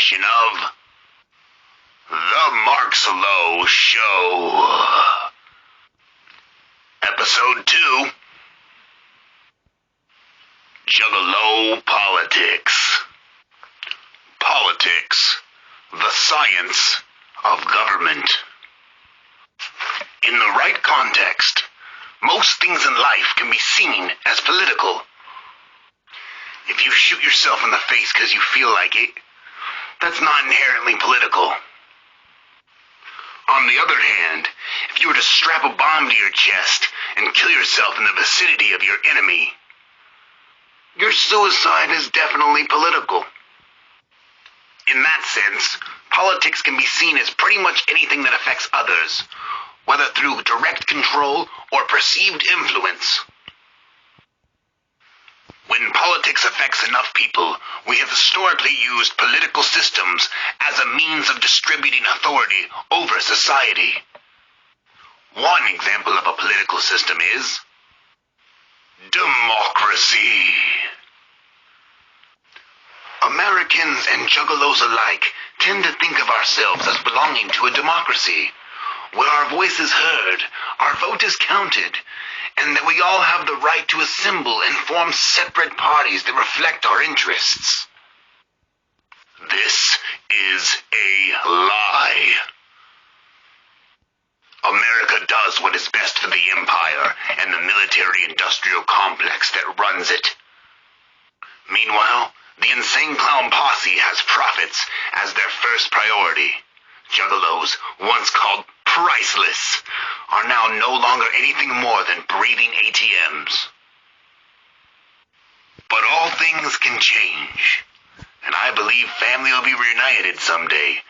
edition of The Mark Slow Show. Episode 2, Juggalo Politics. Politics, the science of government. In the right context, most things in life can be seen as political. If you shoot yourself in the face because you feel like it, that's not inherently political. On the other hand, if you were to strap a bomb to your chest and kill yourself in the vicinity of your enemy, your suicide is definitely political. In that sense, politics can be seen as pretty much anything that affects others, whether through direct control or perceived influence. When politics affects enough people, we have historically used political systems as a means of distributing authority over society. One example of a political system is democracy. Americans and juggalos alike tend to think of ourselves as belonging to a democracy, where our voice is heard, our vote is counted, and that we all have the right to assemble and form separate parties that reflect our interests. This is a lie. America does what is best for the empire and the military-industrial complex that runs it. Meanwhile, the insane clown posse has profits as their first priority. Juggalos, once called priceless, are now no longer anything more than breathing ATMs. But all things can change, and I believe family will be reunited someday,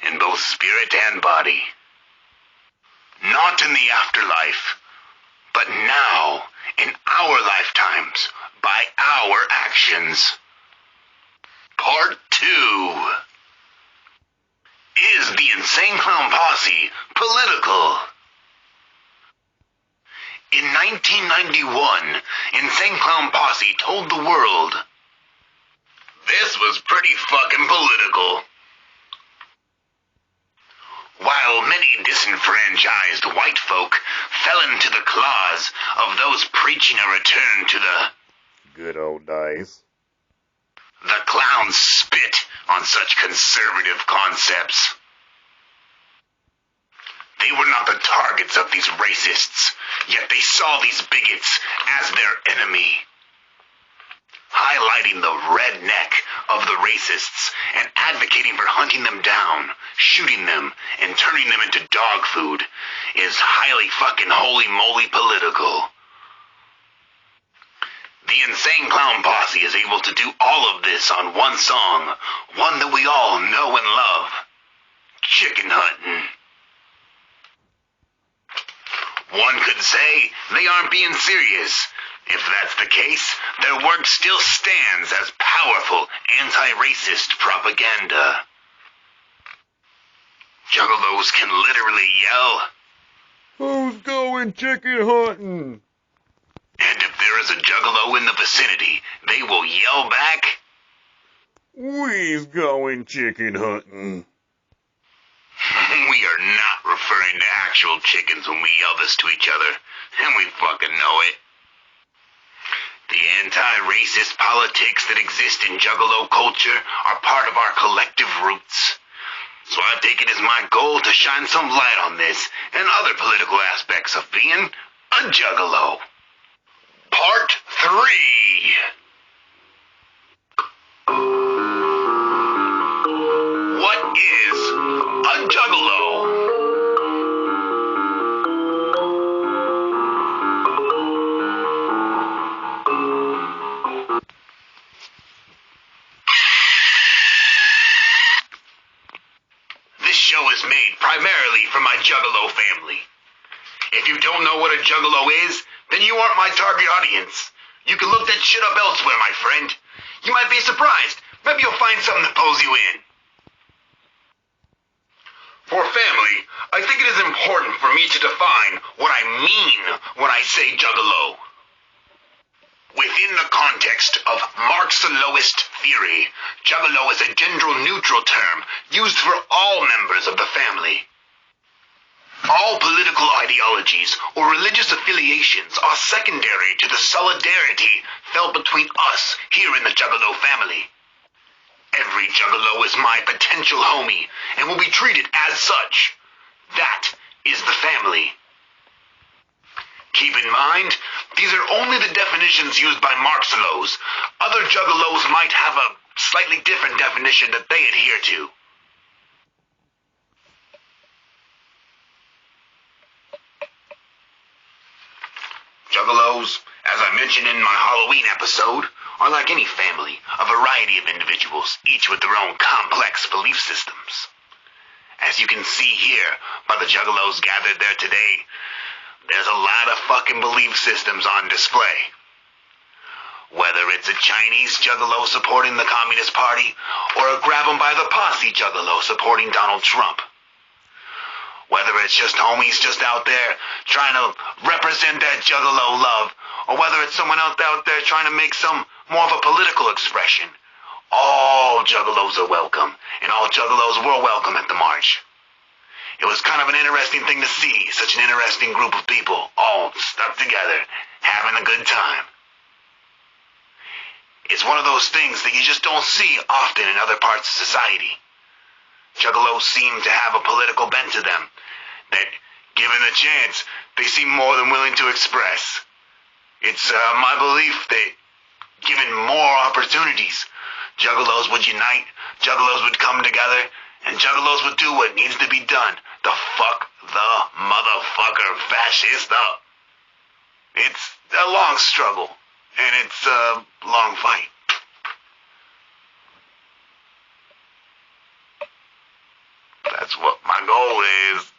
in both spirit and body. Not in the afterlife, but now, in our lifetimes, by our actions. Part 2. Is the Insane Clown Posse political? In 1991, Insane Clown Posse told the world, this was pretty fucking political. While many disenfranchised white folk fell into the claws of those preaching a return to the good old days, the clowns spit on such conservative concepts. They were not the targets of these racists, yet they saw these bigots as their enemy, highlighting the redneck of the racists and advocating for hunting them down, shooting them, and turning them into dog food is highly fucking holy moly political. The Insane Clown Posse is able to do all of this on one song, one that we all know and love, Chicken Huntin'. One could say they aren't being serious. If that's the case, their work still stands as powerful anti-racist propaganda. Juggalos can literally yell, "Who's going chicken hunting?" And if there is a juggalo in the vicinity, they will yell back, "We's going chicken hunting." We are not referring to actual chickens when we yell this to each other, and we fucking know it. The anti-racist politics that exist in juggalo culture are part of our collective roots. So I take it as my goal to shine some light on this and other political aspects of being a juggalo. Part 3. What is a juggalo? This show is made primarily for my juggalo family. If you don't know what a juggalo is, then you aren't my target audience. You can look that shit up elsewhere, my friend. You might be surprised. Maybe you'll find something that pulls you in. For family, I think it is important for me to define what I mean when I say juggalo. Within the context of Marxist theory, juggalo is a gender-neutral term used for all members of the family. All political ideologies or religious affiliations are secondary to the solidarity felt between us here in the Juggalo family. Every Juggalo is my potential homie and will be treated as such. That is the family. Keep in mind, these are only the definitions used by Marxlos. Other Juggalos might have a slightly different definition that they adhere to. Juggalos, as I mentioned in my Halloween episode, are like any family, a variety of individuals, each with their own complex belief systems. As you can see here, by the Juggalos gathered there today, there's a lot of fucking belief systems on display. Whether it's a Chinese Juggalo supporting the Communist Party, or a grab-em-by-the-posse Juggalo supporting Donald Trump. Whether it's just homies just out there trying to represent that Juggalo love, or whether it's someone out there trying to make some more of a political expression, all Juggalos are welcome, and all Juggalos were welcome at the march. It was kind of an interesting thing to see, such an interesting group of people, all stuck together, having a good time. It's one of those things that you just don't see often in other parts of society. Juggalos seem to have a political bent to them that, given the chance, they seem more than willing to express. It's my belief that, given more opportunities, Juggalos would unite, Juggalos would come together, and Juggalos would do what needs to be done to fuck the motherfucker fascist up. It's a long struggle, and it's a long fight. That's what my goal is.